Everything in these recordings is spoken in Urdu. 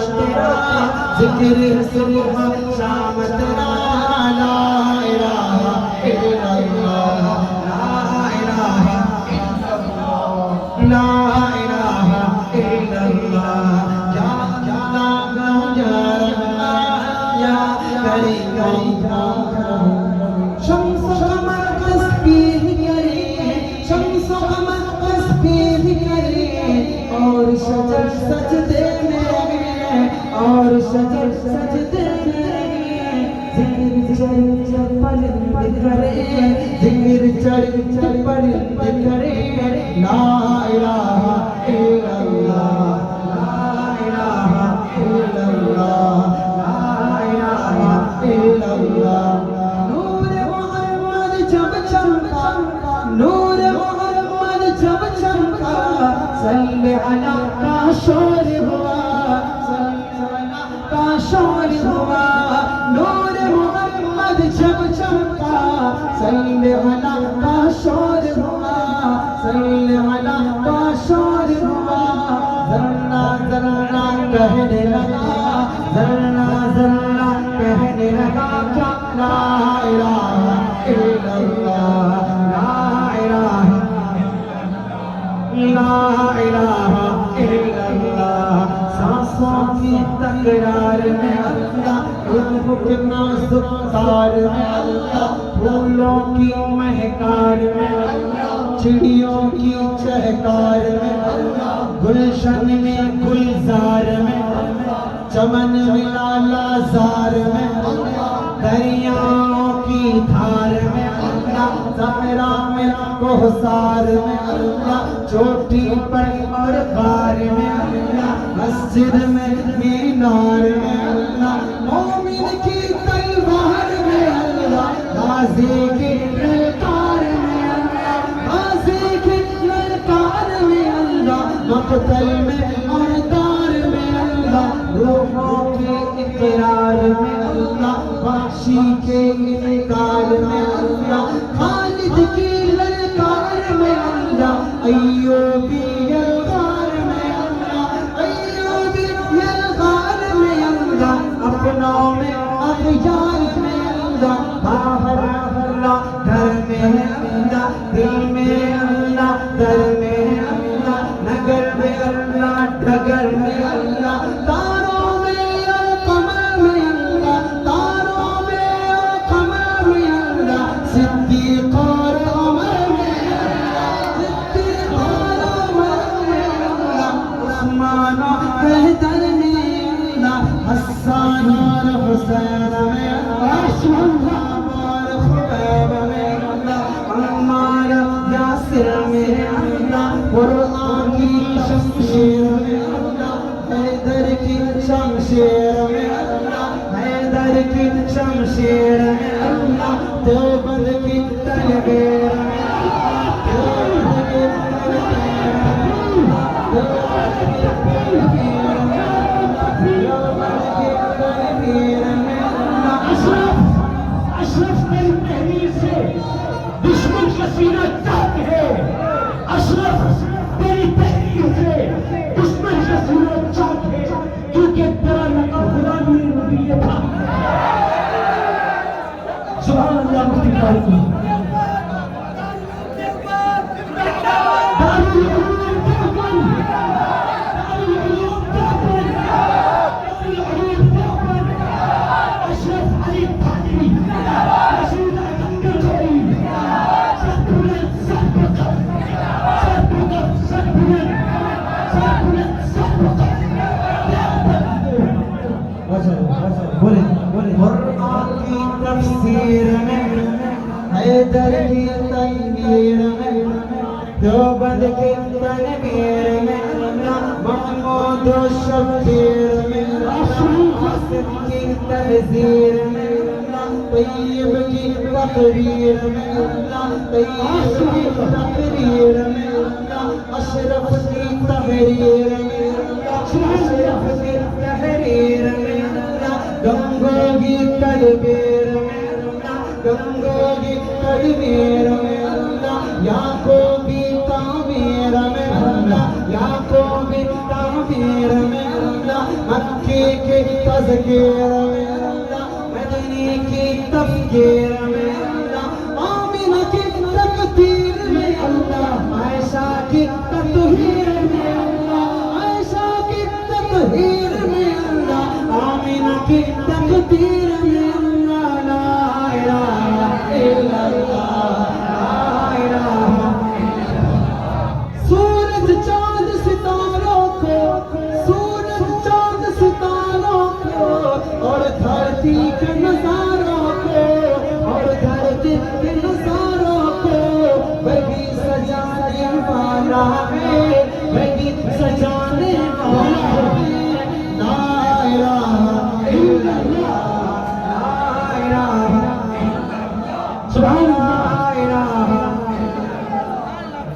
تیرا ذکر صبح شام تیرا لا الہ الا اللہ لا الہ الا اللہ لا الہ الا اللہ یا اللہ یا کریم شمس و قمر تسبیح کرے شمس و قمر تسبیح کرے اور شجر سجدے میں اور شجر سجدے میں ذکر چڑھ پلند کرے ذکر چڑھ پلند کرے لا الہ الا اللہ لا الہ الا اللہ لا الہ الا اللہ نور محمد جب چمکا نور محمد جب چمکا صلی علی کا شور ہوا صلی علی کا شور ہوا نور محمد جب چمکا صلی علی کا شور ہوا صلی علی کا شور ہوا ذرہ ذرہ کہنے لگا ذرہ ذرہ کہنے لگا کیا لا الہ الا اللہ لا الہ لا الہ الا اللہ سانسوں کی تکرار میں اللہ روح کے نازک تار میں اللہ پھولوں کی مہکار میں اللہ چڑیوں کی چہکار میں اللہ گلشن میں گلزار میں اللہ چمن ملا لازار میں اللہ دریاؤں کی دھار میں اللہ صحرا میں کوہسار میں اللہ چوٹی پر اور غار میں اللہ مسجد میں مینار میں اللہ مومن کی تلوار میں اللہ غازی کی للکار میں اللہ غازی کی للکار میں اللہ مقتل میں اور دار میں اللہ روحوں کے اقرار میں اللہ وحشی کے انکار میں اللہ خالد کی للکار میں اللہ ایوبی یلغار میں اللہ ایوبی یلغار میں اللہ اپنوں میں اغیار میں اللہ باہر اللہ گھر میں اللہ دل میں اللہ در میں اللہ نگر میں اللہ ڈگر میں اللہ تاروں میں اور قمر میں اللہ تاروں میں اور قمر میں اللہ صدیق اور عمر میں اللہ صدیق اور عمر میں اللہ عثمان و حیدر میں اللہ حسان اور حسین میں اللہ شہاب اور خبیب میں اللہ عمار یاسر میں اللہ قرآن کی شمشیر میں اللہ حیدر کی شمشیر میں اللہ حیدر کی شمشیر میں اللہ دیوبند کی تلویر میں اللہ دیوبند کی تلویر میں اللہ دیوبند کی تلویر میں اللہ دیوبند کی تلویر میں اللہ اشرف میری تحریر سے دشمن کا سینہ چاک ہے اشرف تیری تحریر سے دشمن کا سینہ چاک ہے کیونکہ تیرا لقب غلامی نبوت تھا سبحان اللہ مفتی قاری کی قرآن کی تفسیر میں حیدر کی تنویر میں دیوبند کی تنویر میں محمود و شبیر میں قاسم کی تحذیر میں طیب کی تقریر میں طیب کی تقریر میں اشرف کی تحریر میں اشرف کی تحریر میں گنگو کی تدبیر میں گنگو کی تدبیر میں یعقوبی تعمیر میں یعقوبی تعمیر میں مکی مدینے کے تذکیر میں اللہ، مدینے کی تفکیر میں اللہ، آمینہ کی تقدیر میں اللہ، عائشہ کی تطہیر میں اللہ، عائشہ کی تطہیر میں اللہ، آمینہ کی تقدیر میں اللہ، لا الہ الا اللہ، لا الہ۔ سورج چاند ستاروں کو، سورج چاند ستاروں کو، اور دھرتی کے نظاروں کو، اور دھرتی کے نظاروں کو، وہی سجانے والا ہے، وہی سجانے والا ہے، لا الہ الا اللہ، لا الہ سبحان اللہ۔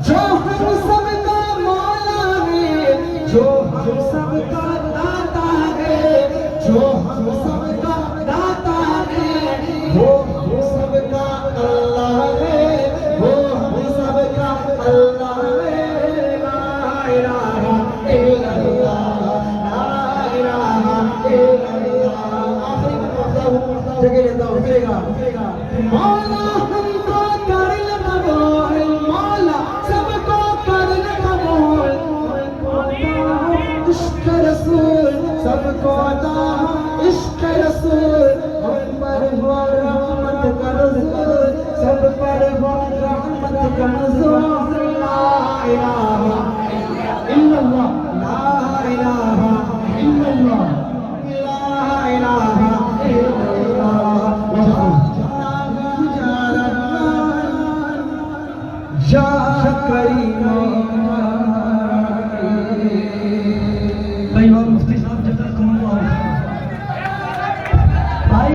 جو ہم سب کا مولا ہے، جو ہم سب کا داتا ہے، جو ہم سب کا داتا ہے، وہ ہم سب کا اللہ ہے، وہ ہم سب کا اللہ ہے، لا الہ الا اللہ، لا الہ الا اللہ۔ آخری میں پڑھتا ہوں، جگہ لیتا ہوں، ملے گا۔ مولا ہم کو کر لے قبول، مولا سب کو کر لے قبول، عشق رسول سب کو عطا عشق رسول، ہم پر ہو رحمت کا نزول، سب پر ہو رحمت کا نزول۔